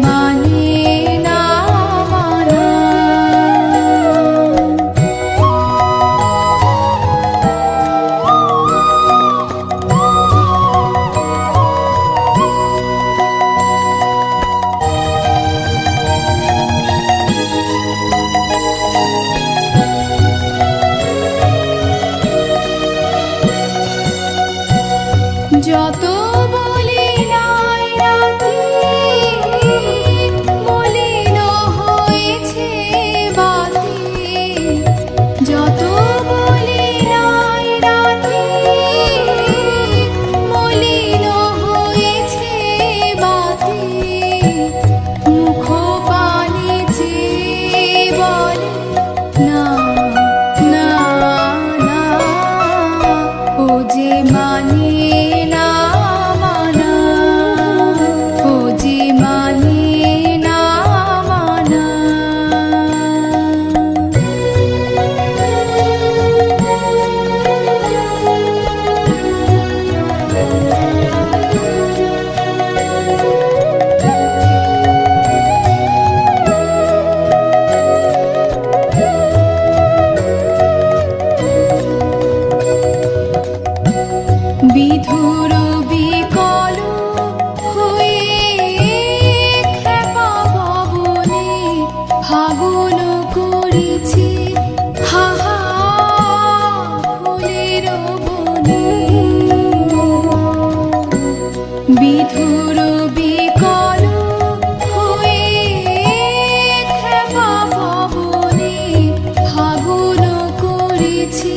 মানে না মানা। যত বলি নাই রাতে মলিন হয়েছে বাতি, যত বলি নাই রাতে মলিন হয়েছে বাতি, মুখ পানে চেয়ে বলে না না না, ও যে মানে বিধুর বিকল হয়ে খেপা পবনে ফাগুন করেছি হাহা ফুলের বনে। বিধুর বিকল হয়ে খেপা পবনে ফাগুন করেছি